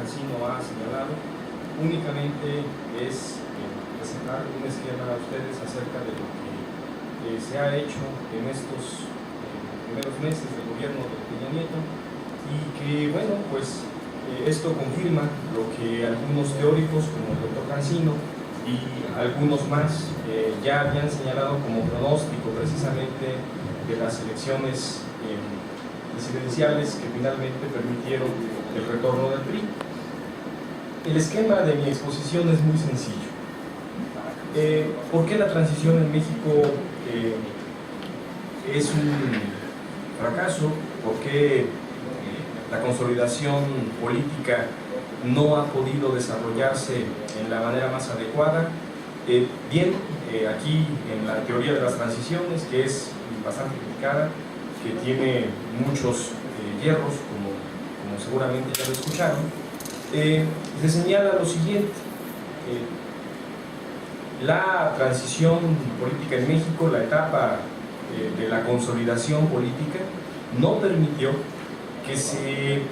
Cancino ha señalado, únicamente es presentar un esquema a ustedes acerca de lo que se ha hecho en estos primeros meses del gobierno de Peña Nieto, y que, bueno, pues esto confirma lo que algunos teóricos como el doctor Cancino y algunos más ya habían señalado como pronóstico precisamente de las elecciones presidenciales que finalmente permitieron el retorno del PRI. El esquema de mi exposición es muy sencillo. ¿Por qué la transición en México es un fracaso? ¿Por qué la consolidación política no ha podido desarrollarse en la manera más adecuada? Aquí en la teoría de las transiciones, que es bastante criticada, que tiene muchos hierros, como seguramente ya lo escucharon, se señala lo siguiente: la transición política en México, la etapa de la consolidación política, no permitió que se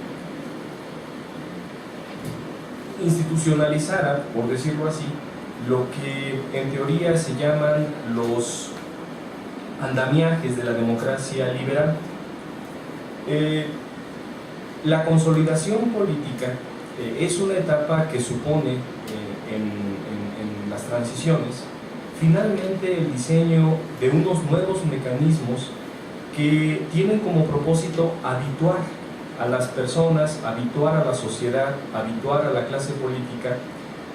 institucionalizara, por decirlo así, lo que en teoría se llaman los andamiajes de la democracia liberal. La consolidación política es una etapa que supone en las transiciones finalmente el diseño de unos nuevos mecanismos que tienen como propósito habituar a las personas, habituar a la sociedad, habituar a la clase política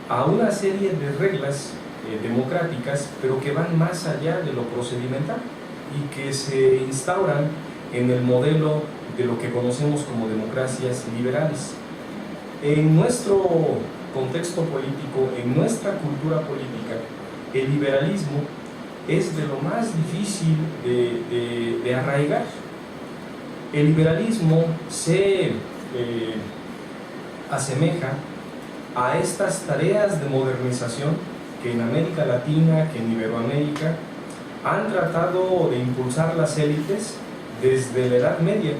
a una serie de reglas democráticas, pero que van más allá de lo procedimental y que se instauran en el modelo de lo que conocemos como democracias liberales. En nuestro contexto político, en nuestra cultura política, el liberalismo es de lo más difícil de arraigar. El liberalismo se asemeja a estas tareas de modernización que en América Latina, que en Iberoamérica han tratado de impulsar las élites desde la Edad Media.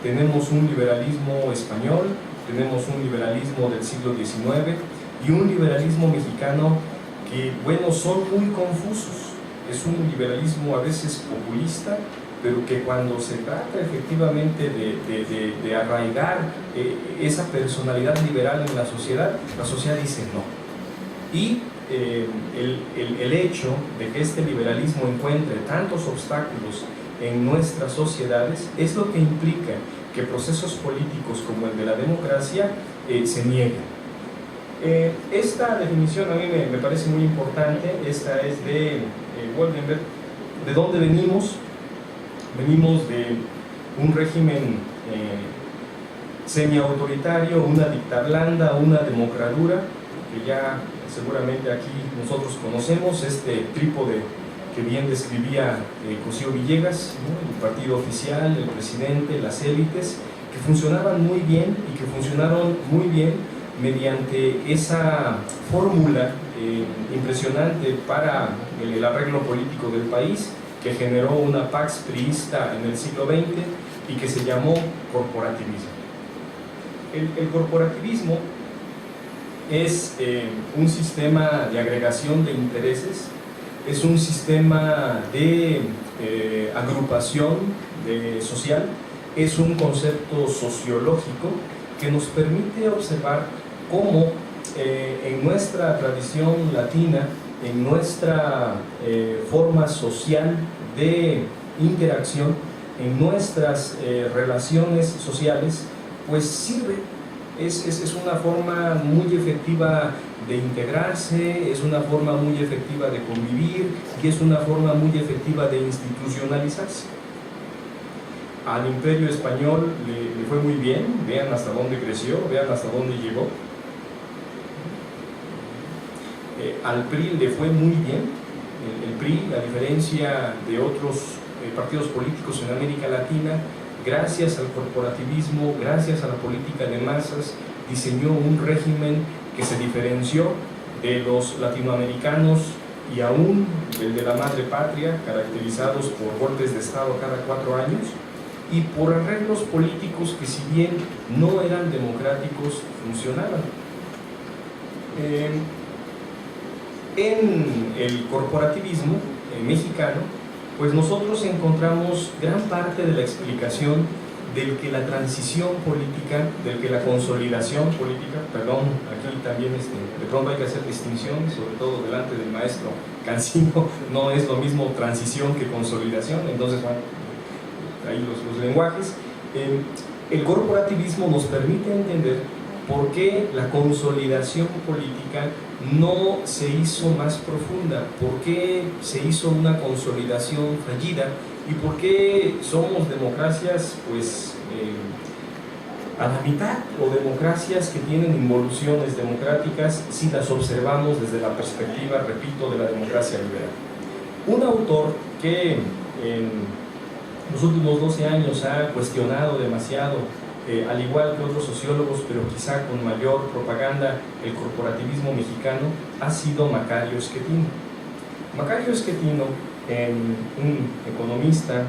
Tenemos un liberalismo español, tenemos un liberalismo del siglo XIX y un liberalismo mexicano que, bueno, son muy confusos. Es un liberalismo a veces populista, pero que cuando se trata efectivamente de arraigar esa personalidad liberal en la sociedad dice no. Y el hecho de que este liberalismo encuentre tantos obstáculos en nuestras sociedades es lo que implica que procesos políticos como el de la democracia se nieguen. Esta definición a mí me parece muy importante. Esta es de Woldenberg. ¿De dónde venimos? Venimos de un régimen semi-autoritario, una dictablanda, una democradura, que ya seguramente aquí nosotros conocemos, este trípode que bien describía Cosío Villegas, ¿no? El partido oficial, el presidente, las élites, que funcionaban muy bien y que funcionaron muy bien mediante esa fórmula impresionante para el arreglo político del país, que generó una pax priista en el siglo XX y que se llamó corporativismo. El corporativismo es un sistema de agregación de intereses, es un sistema de agrupación social, es un concepto sociológico que nos permite observar cómo en nuestra tradición latina, en nuestra forma social de interacción, en nuestras relaciones sociales, pues sirve. Es una forma muy efectiva de integrarse, es una forma muy efectiva de convivir y es una forma muy efectiva de institucionalizarse. Al Imperio Español le fue muy bien, vean hasta dónde creció, vean hasta dónde llegó. Al PRI le fue muy bien. El PRI, a diferencia de otros partidos políticos en América Latina, gracias al corporativismo, gracias a la política de masas, diseñó un régimen que se diferenció de los latinoamericanos y aún del de la madre patria, caracterizados por golpes de Estado cada 4 años. y por arreglos políticos que, si bien no eran democráticos, funcionaban. En el corporativismo mexicano, pues nosotros encontramos gran parte de la explicación del que la transición política, del que la consolidación política, perdón, aquí también de pronto hay que hacer distinciones, sobre todo delante del maestro Cancino, no es lo mismo transición que consolidación, entonces bueno, ahí los lenguajes. El corporativismo nos permite entender por qué la consolidación política no se hizo más profunda, por qué se hizo una consolidación fallida y por qué somos democracias pues a la mitad, o democracias que tienen involuciones democráticas si las observamos desde la perspectiva, repito, de la democracia liberal. Un autor que en los últimos 12 años ha cuestionado demasiado, al igual que otros sociólogos, pero quizá con mayor propaganda, el corporativismo mexicano, ha sido Macario Schettino. Macario Schettino, un economista,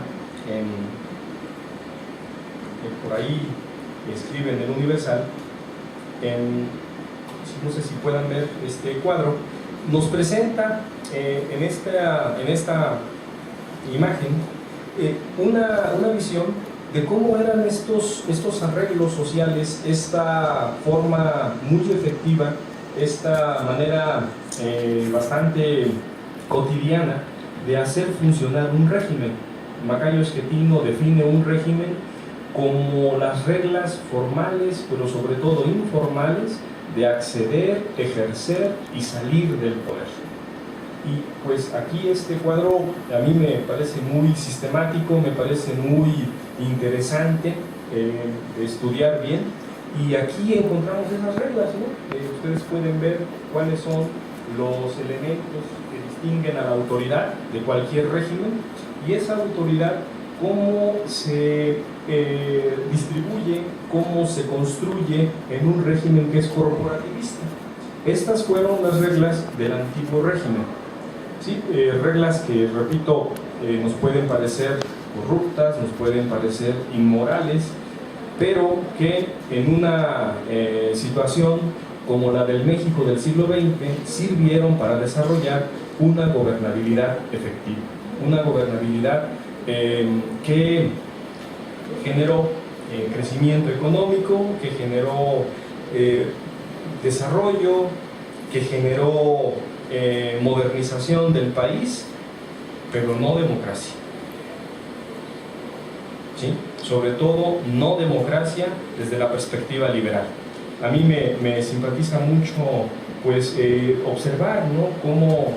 por ahí escribe en el Universal, no sé si puedan ver este cuadro, nos presenta en esta imagen una visión de cómo eran estos arreglos sociales, esta forma muy efectiva, esta manera bastante cotidiana de hacer funcionar un régimen. Macario Schettino define un régimen como las reglas formales, pero sobre todo informales, de acceder, ejercer y salir del poder. Y pues aquí este cuadro a mí me parece muy sistemático, me parece muy interesante de estudiar bien, y aquí encontramos esas reglas, ¿no? Ustedes pueden ver cuáles son los elementos que distinguen a la autoridad de cualquier régimen, y esa autoridad cómo se distribuye, cómo se construye en un régimen que es corporativista. Estas fueron las reglas del antiguo régimen, ¿sí? Reglas que, repito, nos pueden parecer corruptas, nos pueden parecer inmorales, pero que en una situación como la del México del siglo XX sirvieron para desarrollar una gobernabilidad efectiva, una gobernabilidad que generó crecimiento económico, que generó desarrollo, que generó modernización del país, pero no democracia. ¿Sí? Sobre todo no democracia desde la perspectiva liberal. A mí me simpatiza mucho pues, observar, ¿no?, cómo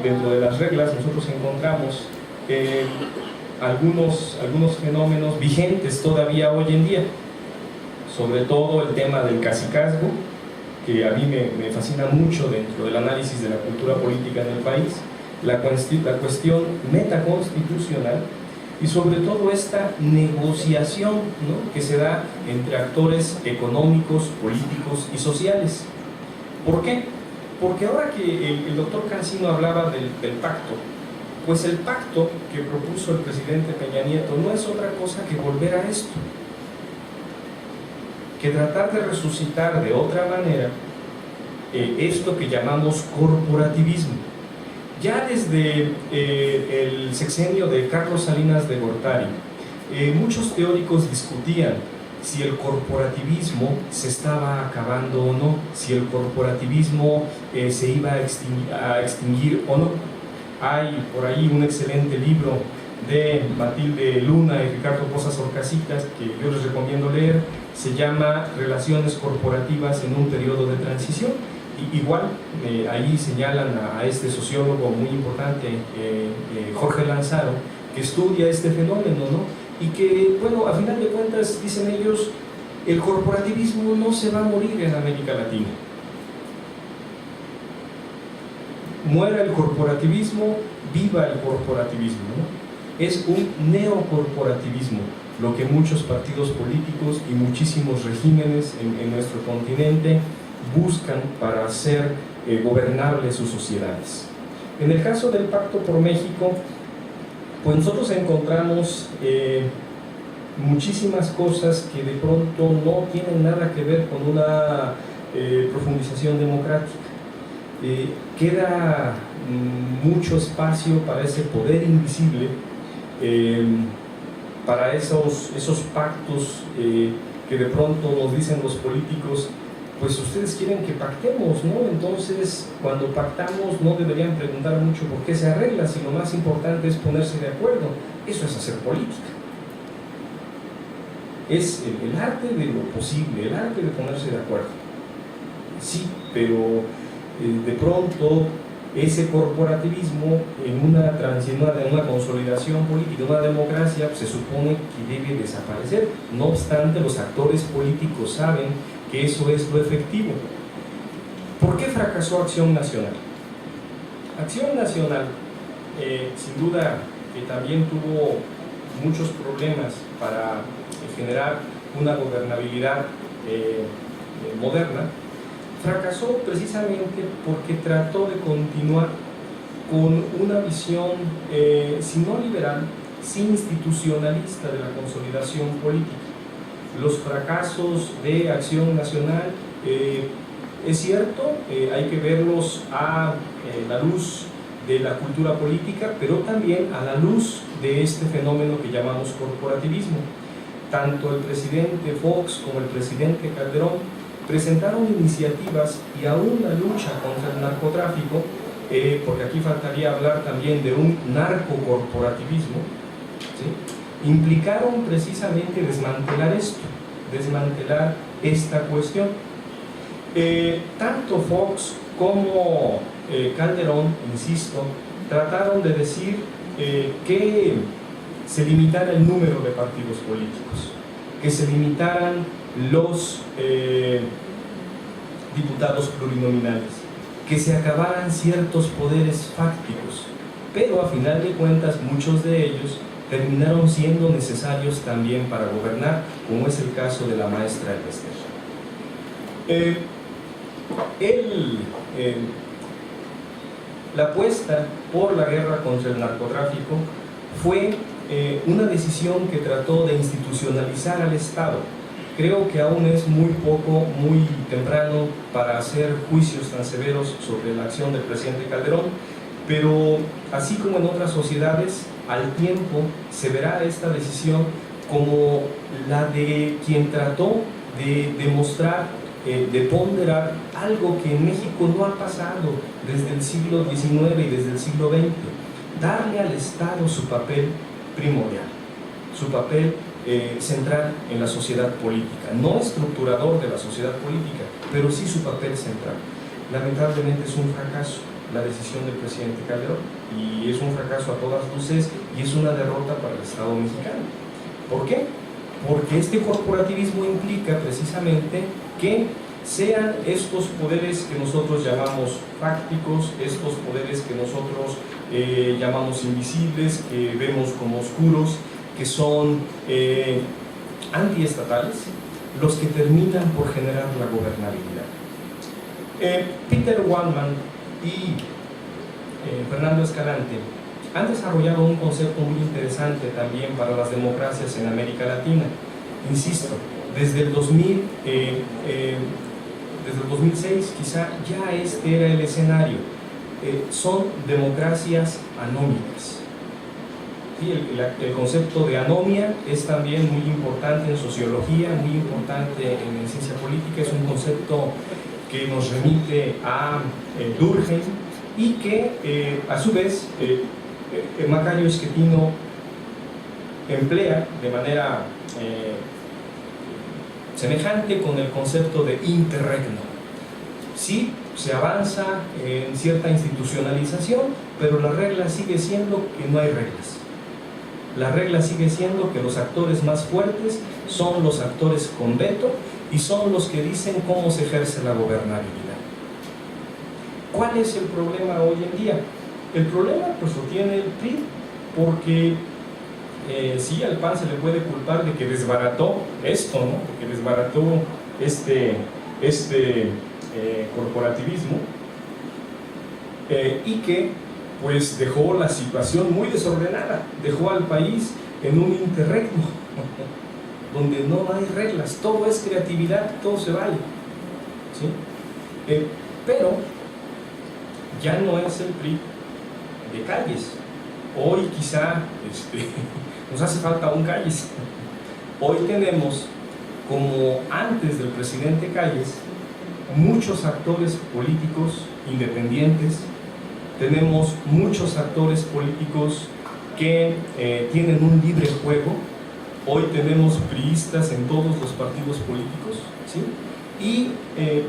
dentro de las reglas nosotros encontramos algunos fenómenos vigentes todavía hoy en día, sobre todo el tema del cacicazgo, que a mí me fascina mucho dentro del análisis de la cultura política en el país, la cuestión metaconstitucional, y sobre todo esta negociación, ¿no?, que se da entre actores económicos, políticos y sociales. ¿Por qué? Porque ahora que el doctor Cancino hablaba del pacto, pues el pacto que propuso el presidente Peña Nieto no es otra cosa que volver a esto, que tratar de resucitar de otra manera esto que llamamos corporativismo. Ya desde el sexenio de Carlos Salinas de Gortari, muchos teóricos discutían si el corporativismo se estaba acabando o no, si el corporativismo se iba a extinguir o no. Hay por ahí un excelente libro de Matilde Luna y Ricardo Posas Orcasitas que yo les recomiendo leer, se llama Relaciones corporativas en un periodo de transición. Igual, ahí señalan a este sociólogo muy importante, Jorge Lanzaro, que estudia este fenómeno, ¿no? Y que, bueno, a final de cuentas, dicen ellos, el corporativismo no se va a morir en América Latina. Muera el corporativismo, viva el corporativismo, ¿no? Es un neocorporativismo, lo que muchos partidos políticos y muchísimos regímenes en nuestro continente buscan para hacer gobernables sus sociedades. En el caso del Pacto por México, pues nosotros encontramos muchísimas cosas que de pronto no tienen nada que ver con una profundización democrática. Queda mucho espacio para ese poder invisible, para esos pactos que de pronto nos dicen los políticos, pues ustedes quieren que pactemos, ¿no? Entonces, cuando pactamos no deberían preguntar mucho por qué se arregla, sino lo más importante es ponerse de acuerdo. Eso es hacer política. Es el arte de lo posible, el arte de ponerse de acuerdo. Sí, pero de pronto ese corporativismo en una consolidación política, en una democracia, pues se supone que debe desaparecer. No obstante, los actores políticos saben que eso es lo efectivo. ¿Por qué fracasó Acción Nacional? Acción Nacional, sin duda, que también tuvo muchos problemas para generar una gobernabilidad moderna, fracasó precisamente porque trató de continuar con una visión, si no liberal, sí institucionalista de la consolidación política. Los fracasos de Acción Nacional, es cierto, hay que verlos a la luz de la cultura política, pero también a la luz de este fenómeno que llamamos corporativismo. Tanto el presidente Fox como el presidente Calderón presentaron iniciativas y aún la lucha contra el narcotráfico, porque aquí faltaría hablar también de un narcocorporativismo, ¿sí? Implicaron precisamente desmantelar esto, desmantelar esta cuestión. Tanto Fox como Calderón, insisto, trataron de decir que se limitara el número de partidos políticos, que se limitaran los diputados plurinominales, que se acabaran ciertos poderes fácticos, pero a final de cuentas muchos de ellos terminaron siendo necesarios también para gobernar, como es el caso de la maestra Elvester. La apuesta por la guerra contra el narcotráfico fue una decisión que trató de institucionalizar al Estado. Creo que aún es muy temprano para hacer juicios tan severos sobre la acción del presidente Calderón, pero así como en otras sociedades, al tiempo se verá esta decisión como la de quien trató de demostrar, de ponderar algo que en México no ha pasado desde el siglo XIX y desde el siglo XX, darle al Estado su papel primordial, su papel central en la sociedad política, no estructurador de la sociedad política, pero sí su papel central. Lamentablemente es un fracaso la decisión del presidente Calderón, y es un fracaso a todas luces, y es una derrota para el Estado mexicano. ¿Por qué? Porque este corporativismo implica precisamente que sean estos poderes que nosotros llamamos fácticos, estos poderes que nosotros llamamos invisibles, que vemos como oscuros, que son antiestatales, los que terminan por generar la gobernabilidad. Peter Waldman y Fernando Escalante han desarrollado un concepto muy interesante también para las democracias en América Latina. Insisto, desde el 2006 quizá ya este era el escenario. Son democracias anómicas. Sí, el concepto de anomia es también muy importante en sociología, muy importante en ciencia política. Es un concepto que nos remite a Durkheim y que a su vez Macario Schettino emplea de manera semejante con el concepto de interregno. Sí, se avanza en cierta institucionalización, pero la regla sigue siendo que no hay reglas. La regla sigue siendo que los actores más fuertes son los actores con veto y son los que dicen cómo se ejerce la gobernabilidad. ¿Cuál es el problema hoy en día? El problema pues lo tiene el PRI, porque sí, al PAN se le puede culpar de que desbarató esto, ¿no? Porque desbarató este corporativismo y que pues dejó la situación muy desordenada, dejó al país en un interregno, donde no hay reglas, todo es creatividad, todo se vale, ¿sí? Pero ya no es el PRI de Calles. Hoy quizá nos hace falta un Calles. Hoy tenemos, como antes del presidente Calles, muchos actores políticos independientes, tenemos muchos actores políticos que tienen un libre juego. Hoy tenemos priistas en todos los partidos políticos, ¿sí? Y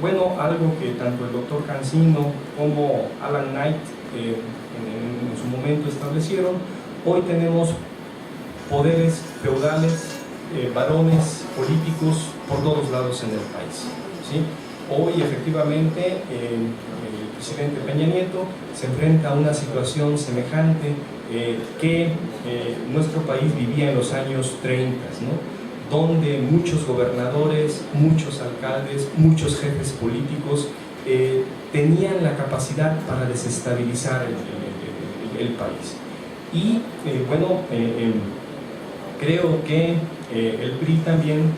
bueno, algo que tanto el doctor Cancino como Alan Knight en su momento establecieron, hoy tenemos poderes feudales, varones políticos por todos lados en el país, ¿sí? Hoy efectivamente el presidente Peña Nieto se enfrenta a una situación semejante que nuestro país vivía en los años 30, ¿no? Donde muchos gobernadores, muchos alcaldes, muchos jefes políticos tenían la capacidad para desestabilizar el país. Y bueno, creo que el PRI también,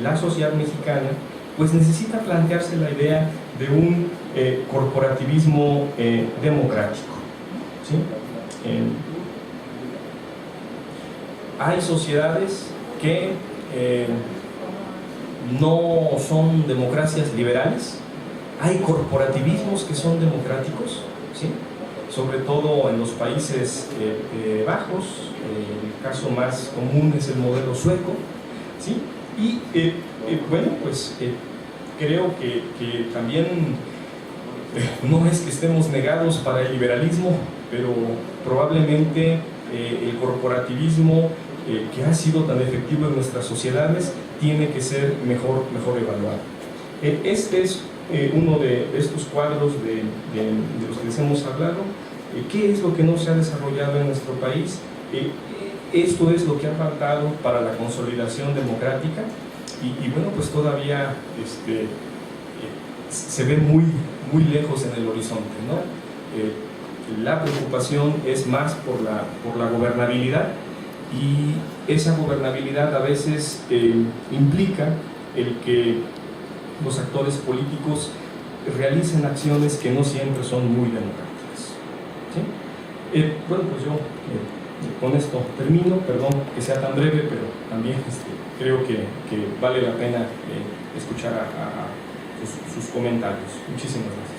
la sociedad mexicana, pues necesita plantearse la idea de un corporativismo democrático, ¿sí? Hay sociedades que no son democracias liberales, hay corporativismos que son democráticos, ¿sí? Sobre todo en los Países Bajos, el caso más común es el modelo sueco, ¿sí? Y bueno, pues creo que también no es que estemos negados para el liberalismo, pero probablemente el corporativismo que ha sido tan efectivo en nuestras sociedades tiene que ser mejor evaluado. Este es uno de estos cuadros de los que les hemos hablado. ¿Qué es lo que no se ha desarrollado en nuestro país? Esto es lo que ha faltado para la consolidación democrática y bueno, pues todavía se ve muy lejos en el horizonte, ¿no? La preocupación es más por la gobernabilidad, y esa gobernabilidad a veces implica el que los actores políticos realicen acciones que no siempre son muy democráticas, ¿sí? Bueno, pues yo con esto termino, perdón que sea tan breve, pero también creo que vale la pena escuchar sus comentarios. Muchísimas gracias.